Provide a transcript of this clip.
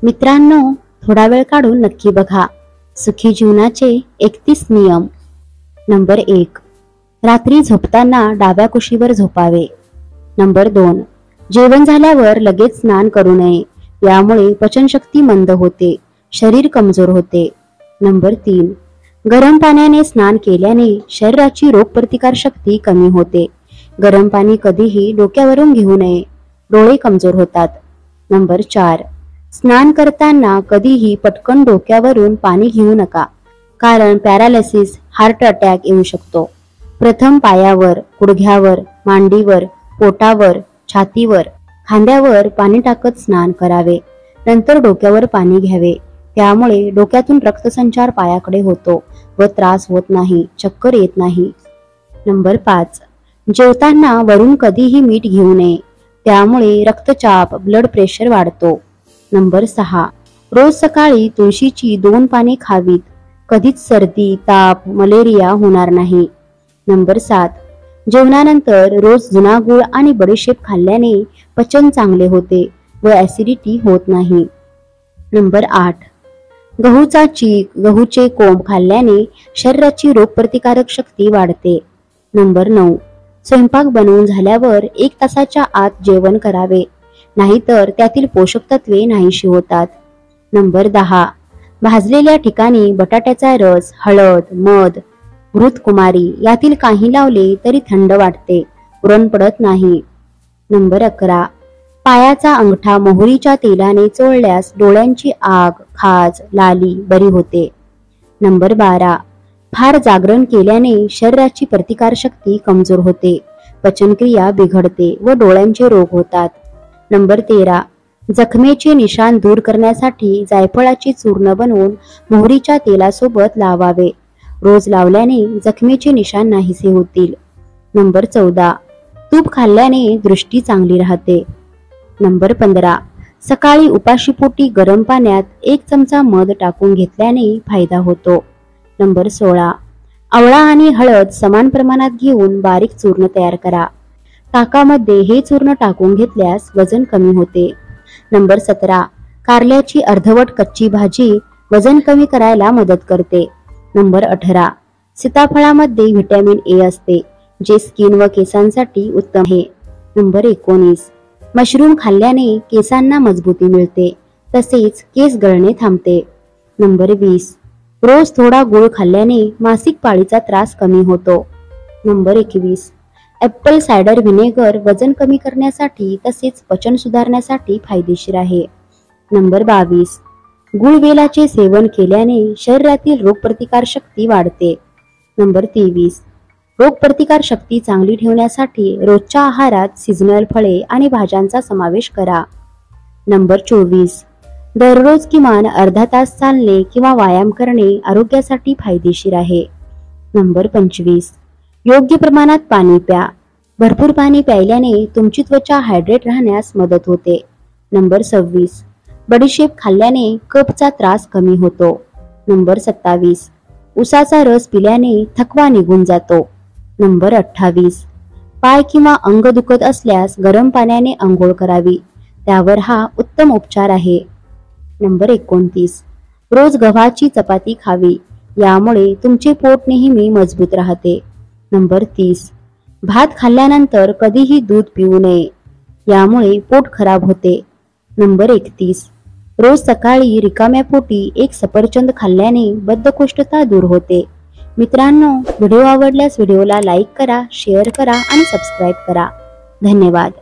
मित्रांनो, थोडा वेळ काढून नक्की बघा. सुखी जीवनाचे 31 नियम. नंबर 1. रात्री झोपताना डाव्या कुशीवर झोपावे. नंबर 2. जेवण झाल्यावर लगेच स्नान करू नये. यामुळे पचनशक्ती मंद होते, शरीर कमजोर होते. नंबर 3. गरम पाण्याने स्नान केल्याने शरीराची रोगप्रतिकार शक्ती कमी होते. गरम पाणी कधीही डोक्यावरून घेऊ नये, डोळे कमजोर होतात. नंबर 4. स्नान करताना कधीही पटकन डोक्यावरून पाणी घेऊ नका, कारण पॅरालिसिस, हार्ट अटॅक येऊ शकतो. प्रथम पायावर, गुडघ्यावर, मांडीवर, पोटावर, छातीवर, खांद्यावर पाणी टाकत स्नान करावे. नंतर डोक्यावर पाणी घ्यावे. त्यामुळे डोक्यातून रक्तसंचार पायाकडे होतो व त्रास होत नाही, चक्कर येत नाही. नंबर 5. जेवताना वरून कधीही मीठ घेऊ नये. त्यामुळे रक्तचाप, ब्लड प्रेशर वाढतो. नंबर 6. रोज सकाळी तुळशीची 2 पाने खावीत. कधीच सर्दी, ताप, मलेरिया होणार नाही. नंबर 7. जेवणानंतर रोज जुना गूळ आणि बडीशेप खाल्ल्याने पचन चांगले होते व ऍसिडिटी होत नाही. नंबर 8. गहूचा चीक, गहूचे कोंब खाल्ल्याने शरीराची रोगप्रतिकारक शक्ती वाढते. नंबर 9. स्वयंपाक बनवून झाल्यावर 1 तासाच्या आत जेवण करावे, नाहीतर त्यातील पोषक तत्वे नाहीशी होतात. नंबर 10. भाजलेल्या ठिकाणी बटाट्याचा रस, हळद, मध, घृतकुमारी यातील काही लावले तरी थंड वाटते, उरण पडत नाही. नंबर 11. पायाचा अंगठा मोहरीच्या तेलाने चोळल्यास डोळ्यांची आग, खाज, लाली बरी होते. नंबर 12. फार जागरण केल्याने शरीराची प्रतिकारशक्ती कमजोर होते, पचनक्रिया बिघडते व डोळ्यांचे रोग होतात. नंबर 13. जखमेचे निशाण दूर करण्यासाठी जायफळाची चूर्ण बनवून मोहरीच्या तेलासोबत लावावे. रोज लावल्याने जखमेचे निशाण नाहीसे होतील. नंबर 14. तूप खाल्ल्याने दृष्टी चांगली राहते. नंबर 15. सकाळी उपाशीपोटी गरम पाण्यात 1 चमचा मध टाकून घेतल्याने फायदा होतो. नंबर 16. आवळा आणि हळद समान प्रमाणात घेऊन बारीक चूर्ण तयार करा. ताकामध्ये हे चूर्ण टाकून घेतल्यास वजन कमी होते. नंबर 17. कारल्याची अर्धवट कच्ची भाजी वजन कमी करायला मदत करते. नंबर 18. सीताफळामध्ये व्हिटॅमिन ए असते, जे स्किन व केसांसाठी उत्तम आहे. नंबर 19. मशरूम खाल्ल्याने केसांना मजबूती मिळते, तसेच केस गळणे थांबते. नंबर 20. रोज थोडा गूळ खाल्ल्याने मासिक पाळीचा त्रास कमी होतो. नंबर 21. ॲपल सायडर व्हिनेगर वजन कमी करण्यासाठी तसेच पचन सुधारण्यासाठी फायदेशीर आहे. नंबर 22. गुळवेलाचे सेवन केल्याने शरीरातील रोगप्रतिकार शक्ती वाढते. नंबर 23. रोगप्रतिकार शक्ती चांगली ठेवण्यासाठी रोजच्या आहारात सीझनल फळे आणि भाज्यांचा समावेश करा. नंबर 24. दररोज किमान अर्धा तास चालणे किंवा व्यायाम करणे आरोग्यासाठी फायदेशीर आहे. नंबर 25. योग्य प्रमाणात पाणी प्या. भरपूर पाणी प्यायल्याने तुमची त्वचा हायड्रेट राहण्यास मदत होते. नंबर 26. बडीशेप खाल्ल्याने कफचा त्रास कमी होतो. नंबर 27. उसाचा रस पिल्याने थकवा निघून जातो. नंबर 28. पाय किंवा अंग दुखत असल्यास गरम पाण्याने आंघोळ करावी. त्यावर हा उत्तम उपचार आहे. नंबर 29. रोज गव्हाची चपाती खावी. यामुळे तुमचे पोट नेहमी मजबूत राहते. नंबर 30. भात खाल्ल्यानंतर कधीही दूध पिऊ नये. यामुळे पोट खराब होते. नंबर 31. रोज सकाळी रिकाम्या पोटी 1 सफरचंद खाल्ल्याने बद्धकोष्ठता दूर होते. मित्रांनो, व्हिडिओ आवडल्यास व्हिडिओला लाईक करा, शेअर करा आणि सबस्क्राईब करा. धन्यवाद.